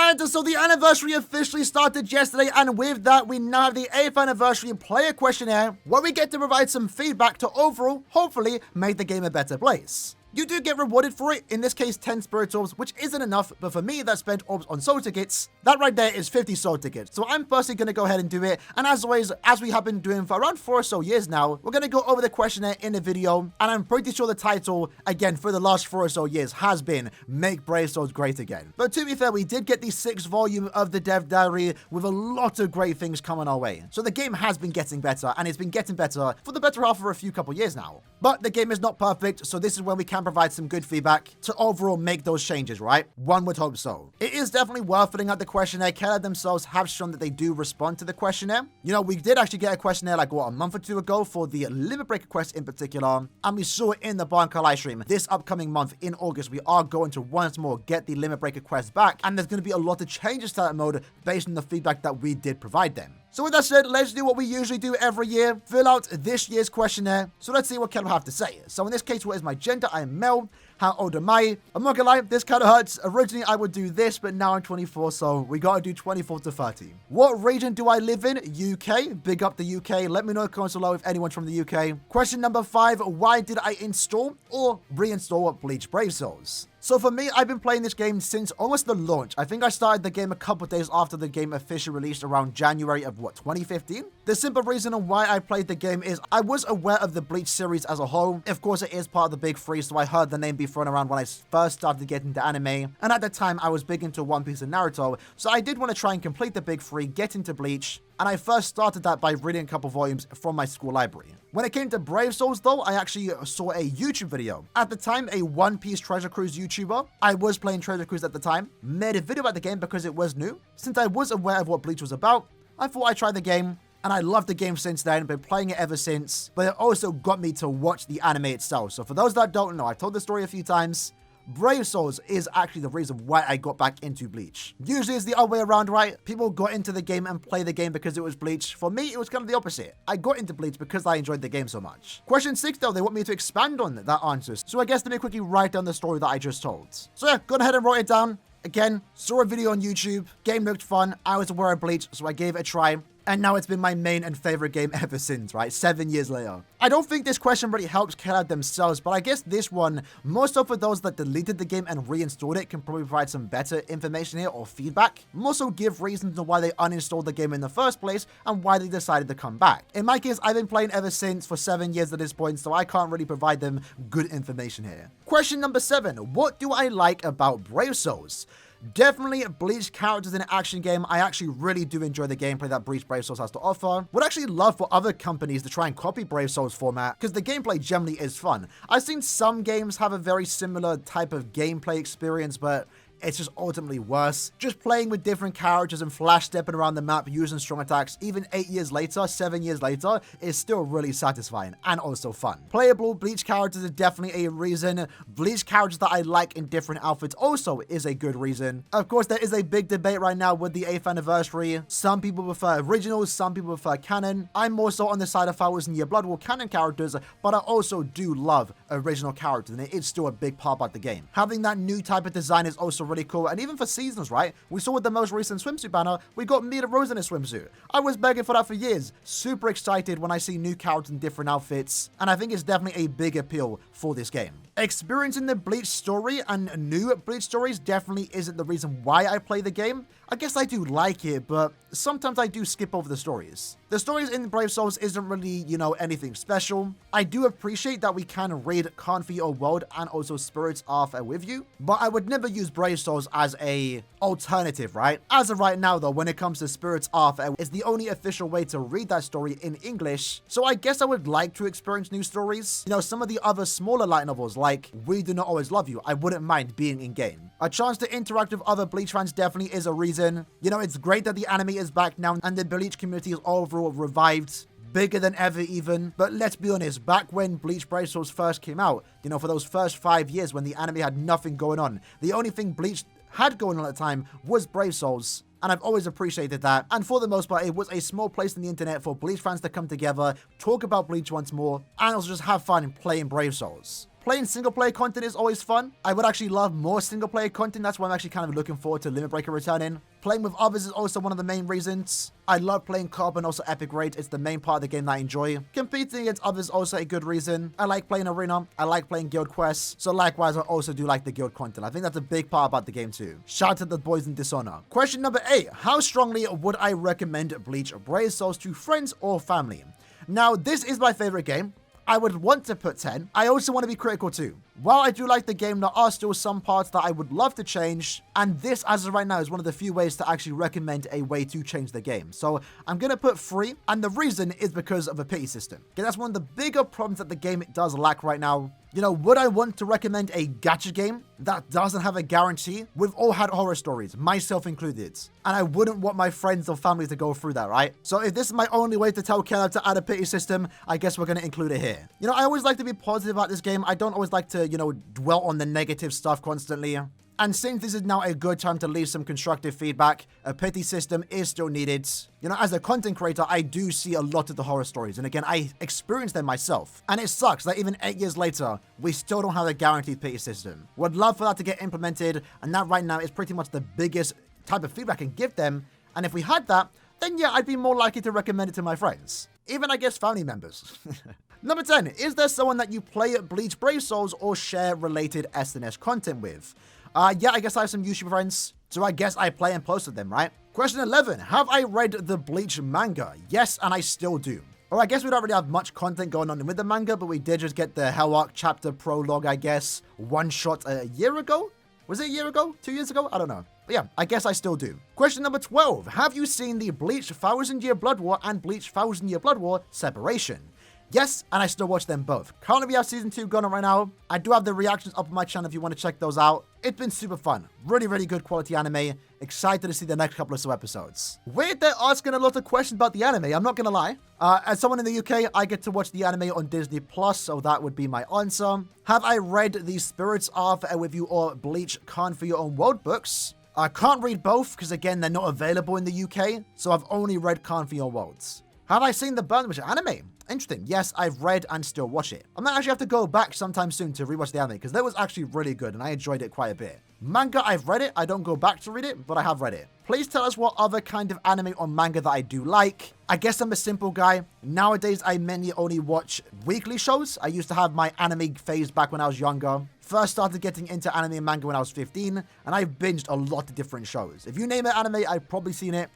And so the anniversary officially started yesterday, and with that, we now have the 8th anniversary player questionnaire, where we get to provide some feedback to overall, hopefully, make the game a better place. You do get rewarded for it, in this case 10 spirit orbs, which isn't enough, but for me that spent orbs on soul tickets, that right there is 50 soul tickets. So I'm personally going to go ahead and do it, and as always, as we have been doing for around 4 or so years now, we're going to go over the questionnaire in the video, and I'm pretty sure the title, again, for the last 4 or so years has been Make Brave Souls Great Again. But to be fair, we did get the 6th volume of the Dev Diary with a lot of great things coming our way. So the game has been getting better, and it's been getting better for the better half of a couple years now. But the game is not perfect, so this is where we can provide some good feedback to overall make those changes, right? One would hope so. It is definitely worth filling out the questionnaire. Keller themselves have shown that they do respond to the questionnaire. You know, we did actually get a questionnaire like, what, a month or 2 ago for the Limit Breaker quest in particular, and we saw it in the Barncar live stream. This upcoming month in August, we are going to once more get the Limit Breaker quest back, and there's going to be a lot of changes to that mode based on the feedback that we did provide them. So with that said, let's do what we usually do every year, fill out this year's questionnaire. So let's see what Keller have to say. So in this case, what is my gender? I am male. How old am I? I'm not gonna lie, this kind of hurts. Originally, I would do this, but now I'm 24, so we gotta do 24 to 30. What region do I live in? UK. Big up the UK. Let me know in the comments below if anyone's from the UK. Question number 5, why did I install or reinstall Bleach Brave Souls? So for me, I've been playing this game since almost the launch. I think I started the game a couple days after the game officially released around January of, 2015? The simple reason on why I played the game is I was aware of the Bleach series as a whole. Of course, it is part of the big 3, so I heard the name be thrown around when I first started getting into anime. And at the time, I was big into One Piece and Naruto, so I did want to try and complete the big 3, get into Bleach, and I first started that by reading a couple volumes from my school library. When it came to Brave Souls though, I actually saw a YouTube video. At the time, a One Piece Treasure Cruise YouTuber, I was playing Treasure Cruise at the time, made a video about the game because it was new. Since I was aware of what Bleach was about, I thought I'd try the game, and I loved the game since then, been playing it ever since, but it also got me to watch the anime itself. So for those that don't know, I've told the story a few times, Brave Souls is actually the reason why I got back into Bleach. Usually it's the other way around, right? People got into the game and play the game because it was Bleach. For me, it was kind of the opposite. I got into Bleach because I enjoyed the game so much. Question 6 though, they want me to expand on that answer. So I guess let me quickly write down the story that I just told. So yeah, go ahead and write it down. Again, saw a video on YouTube, game looked fun, I was aware of Bleach, so I gave it a try. And now it's been my main and favorite game ever since, right? 7 years later. I don't think this question really helps Keller themselves, but I guess this one, more so for those that deleted the game and reinstalled it, can probably provide some better information here or feedback. More so give reasons on why they uninstalled the game in the first place and why they decided to come back. In my case, I've been playing ever since for 7 years at this point, so I can't really provide them good information here. Question number 7, what do I like about Brave Souls? Definitely Bleach characters in an action game. I actually really do enjoy the gameplay that Bleach Brave Souls has to offer. Would actually love for other companies to try and copy Brave Souls format because the gameplay generally is fun. I've seen some games have a very similar type of gameplay experience, but it's just ultimately worse. Just playing with different characters and flash stepping around the map using strong attacks, even 8 years later, 7 years later, is still really satisfying and also fun. Playable Bleach characters is definitely a reason. Bleach characters that I like in different outfits also is a good reason. Of course, there is a big debate right now with the 8th anniversary. Some people prefer originals, some people prefer canon. I'm more so on the side of Flowers and Your Blood War canon characters, but I also do love original characters, and it is still a big part about the game. Having that new type of design is also really cool, and even for seasons, right? We saw with the most recent swimsuit banner, we got Mita Rose in a swimsuit. I was begging for that for years. Super excited when I see new characters in different outfits, and I think it's definitely a big appeal for this game. Experiencing the Bleach story and new Bleach stories definitely isn't the reason why I play the game. I guess I do like it, but sometimes I do skip over the stories. The stories in Brave Souls isn't really, anything special. I do appreciate that we can read Can't Feel Your World and also Spirits Are with You, but I would never use Brave Souls as a alternative, right? As of right now though, when it comes to Spirits Are, it's the only official way to read that story in English, so I guess I would like to experience new stories. Some of the other smaller light novels like We Do Not Always Love You, I wouldn't mind being in-game. A chance to interact with other Bleach fans definitely is a reason. It's great that the anime is back now and the Bleach community is overall revived. Bigger than ever even, but let's be honest, back when Bleach Brave Souls first came out, for those first 5 years when the anime had nothing going on, the only thing Bleach had going on at the time was Brave Souls, and I've always appreciated that, and for the most part, it was a small place on the internet for Bleach fans to come together, talk about Bleach once more, and also just have fun playing Brave Souls. Playing single player content is always fun. I would actually love more single player content. That's why I'm actually kind of looking forward to Limit Breaker returning. Playing with others is also one of the main reasons. I love playing co-op and also epic raid. It's the main part of the game that I enjoy. Competing against others is also a good reason. I like playing arena. I like playing guild quests. So likewise, I also do like the guild content. I think that's a big part about the game too. Shout out to the boys in Dishonor. Question number 8. How strongly would I recommend Bleach Brave Souls to friends or family? Now, this is my favorite game. I would want to put 10. I also want to be critical too. While I do like the game, there are still some parts that I would love to change. And this, as of right now, is one of the few ways to actually recommend a way to change the game. So I'm going to put 3. And the reason is because of a pity system. Okay, that's one of the bigger problems that the game does lack right now. You know, would I want to recommend a gacha game that doesn't have a guarantee? We've all had horror stories, myself included. And I wouldn't want my friends or family to go through that, right? So if this is my only way to tell Keller to add a pity system, I guess we're going to include it here. You know, I always like to be positive about this game. I don't always like to, you know, dwell on the negative stuff constantly. And since this is now a good time to leave some constructive feedback, a pity system is still needed. You know, as a content creator, I do see a lot of the horror stories. And again, I experienced them myself. And it sucks that even 8 years later, we still don't have a guaranteed pity system. Would love for that to get implemented. And that right now is pretty much the biggest type of feedback I can give them. And if we had that, then yeah, I'd be more likely to recommend it to my friends. Even, I guess, family members. Number 10, is there someone that you play Bleach Brave Souls or share related SNS content with? Yeah, I guess I have some YouTube friends, so I guess I play and post with them, right? Question 11, have I read the Bleach manga? Yes, and I still do. Or I guess we don't really have much content going on with the manga, but we did just get the Hell Arc chapter prologue, I guess, one shot a year ago? Was it a year ago? 2 years ago? I don't know. But yeah, I guess I still do. Question number 12, have you seen the Bleach 1000 Year Blood War and Bleach 1000 Year Blood War separation? Yes, and I still watch them both. Currently, we have season 2 going on right now. I do have the reactions up on my channel if you want to check those out. It's been super fun. Really, really good quality anime. Excited to see the next couple of episodes. Weird, they're asking a lot of questions about the anime. I'm not going to lie. As someone in the UK, I get to watch the anime on Disney+, so that would be my answer. Have I read the Spirits of With You or Bleach Can't For Your Own World books? I can't read both because, again, they're not available in the UK, so I've only read Can't For Your Worlds. Have I seen the Burn Witch anime? Interesting. Yes, I've read and still watch it. I might actually have to go back sometime soon to rewatch the anime because that was actually really good and I enjoyed it quite a bit. Manga, I've read it. I don't go back to read it, but I have read it. Please tell us what other kind of anime or manga that I do like. I guess I'm a simple guy. Nowadays, I mainly only watch weekly shows. I used to have my anime phase back when I was younger. First started getting into anime and manga when I was 15, and I've binged a lot of different shows. If you name it anime, I've probably seen it.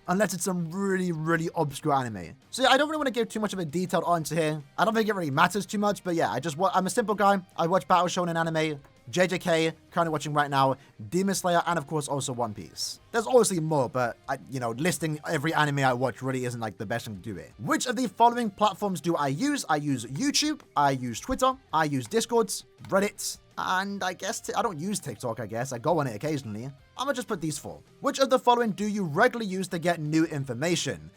Unless it's some really, really obscure anime. So yeah, I don't really want to give too much of a detailed answer here. I don't think it really matters too much, but yeah, I'm a simple guy. I watch Battle Shonen anime, JJK, currently watching right now, Demon Slayer, and of course also One Piece. There's obviously more, but you know, listing every anime I watch really isn't like the best thing to do it. Which of the following platforms do I use? I use YouTube, I use Twitter, I use Discord, Reddit, and I guess I don't use TikTok, I guess. I go on it occasionally. I'm gonna just put these 4. Which of the following do you regularly use to get new information?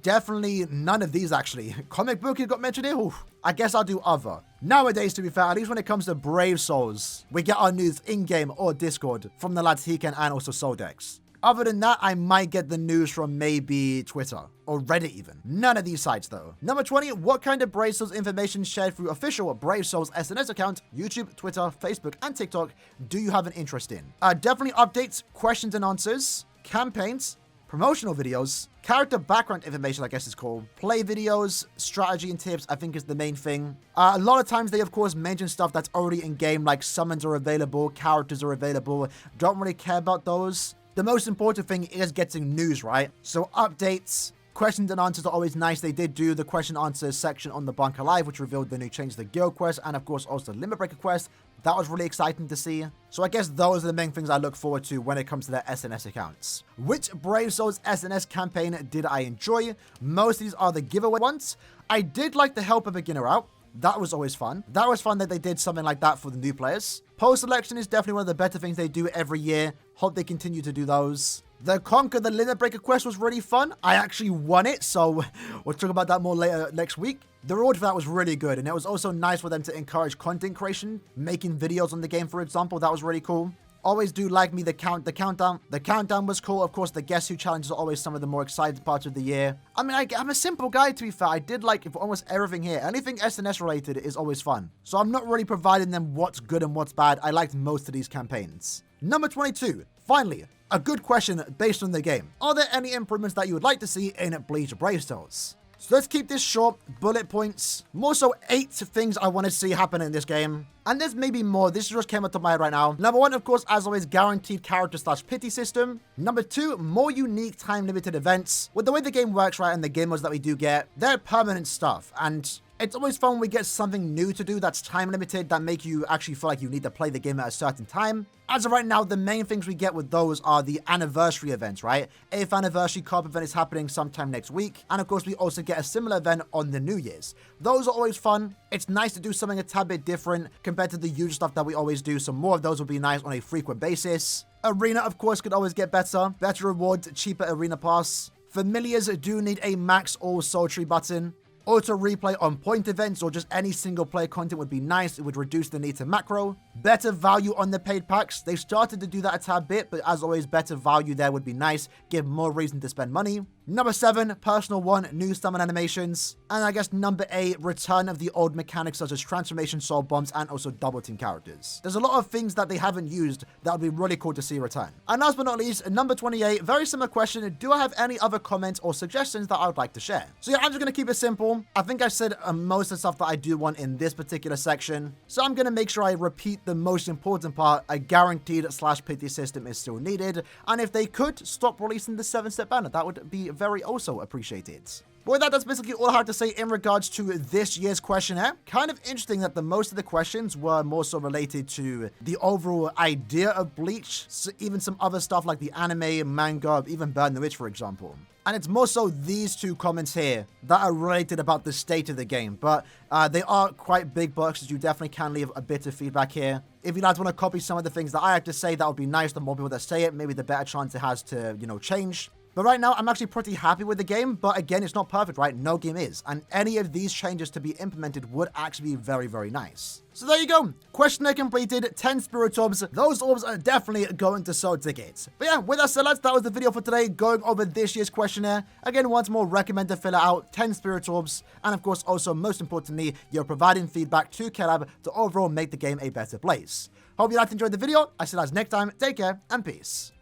Definitely none of these, actually. Comic book you got mentioned here? Oof. I guess I'll do other. Nowadays, to be fair, at least when it comes to Brave Souls, we get our news in-game or Discord from the lads Hiken and also Soldex. Other than that, I might get the news from maybe Twitter or Reddit even. None of these sites though. Number 20, what kind of Brave Souls information shared through official Brave Souls SNS account, YouTube, Twitter, Facebook, and TikTok do you have an interest in? Definitely updates, questions and answers, campaigns, promotional videos, character background information, I guess it's called, play videos, strategy and tips, I think is the main thing. A lot of times they, of course, mention stuff that's already in game, like summons are available, characters are available. Don't really care about those. The most important thing is getting news, right? So updates, questions and answers are always nice. They did do the question and answers section on the Bunker Live, which revealed the new changes to the guild quest and of course also the Limit Breaker quest. That was really exciting to see. So I guess those are the main things I look forward to when it comes to their SNS accounts. Which Brave Souls SNS campaign did I enjoy? Most of these are the giveaway ones. I did like the Help a Beginner out. That was always fun. That was fun that they did something like that for the new players. Post-selection is definitely one of the better things they do every year. Hope they continue to do those. The Conquer the Limit Breaker quest was really fun. I actually won it, so we'll talk about that more later next week. The reward for that was really good, and it was also nice for them to encourage content creation, making videos on the game, for example. That was really cool. Always do like me the countdown. The countdown was cool. Of course, the Guess Who challenges are always some of the more exciting parts of the year. I mean, I'm a simple guy, to be fair. I did like almost everything here. Anything SNS related is always fun. So I'm not really providing them what's good and what's bad. I liked most of these campaigns. Number 22. Finally, a good question based on the game. Are there any improvements that you would like to see in Bleach Brave Tales? So let's keep this short, bullet points. More so 8 things I want to see happen in this game. And there's maybe more. This just came up to my head right now. Number 1, of course, as always, guaranteed character/pity system. Number 2, more unique time-limited events. With the way the game works, right, and the game modes that we do get, they're permanent stuff. And it's always fun when we get something new to do that's time-limited that make you actually feel like you need to play the game at a certain time. As of right now, the main things we get with those are the anniversary events, right? 8th anniversary co-op event is happening sometime next week. And of course, we also get a similar event on the New Year's. Those are always fun. It's nice to do something a tad bit different compared to the usual stuff that we always do. So more of those would be nice on a frequent basis. Arena, of course, could always get better. Better rewards, cheaper arena pass. Familiars do need a max all soul tree button. Auto replay on point events or just any single player content would be nice. It would reduce the need to macro. Better value on the paid packs. They started to do that a tad bit, but as always, better value there would be nice. Give more reason to spend money. Number 7, personal 1, new summon animations. And I guess number 8, return of the old mechanics such as transformation soul bombs and also double team characters. There's a lot of things that they haven't used that would be really cool to see return. And last but not least, number 28, very similar question. Do I have any other comments or suggestions that I would like to share? So yeah, I'm just going to keep it simple. I think I said most of the stuff that I do want in this particular section. So I'm going to make sure I repeat the most important part. A guaranteed/pity system is still needed. And if they could stop releasing the 7-step banner, that would be very also appreciated. But with that, that's basically all I have to say in regards to this year's questionnaire. Kind of interesting that the most of the questions were more so related to the overall idea of Bleach, so even some other stuff like the anime, manga, even Burn the Witch, for example. And it's more so these 2 comments here that are related about the state of the game. But they are quite big boxes. You definitely can leave a bit of feedback here. If you guys want to copy some of the things that I have to say, that would be nice. The more people that say it, maybe the better chance it has to, change. But right now, I'm actually pretty happy with the game. But again, it's not perfect, right? No game is. And any of these changes to be implemented would actually be very, very nice. So there you go. Questionnaire completed. 10 spirit orbs. Those orbs are definitely going to sell tickets. But yeah, with that said, that was the video for today, going over this year's questionnaire. Again, once more, recommend to fill it out. 10 spirit orbs. And of course, also, most importantly, you're providing feedback to Caleb to overall make the game a better place. Hope you guys enjoyed the video. I see you guys next time. Take care and peace.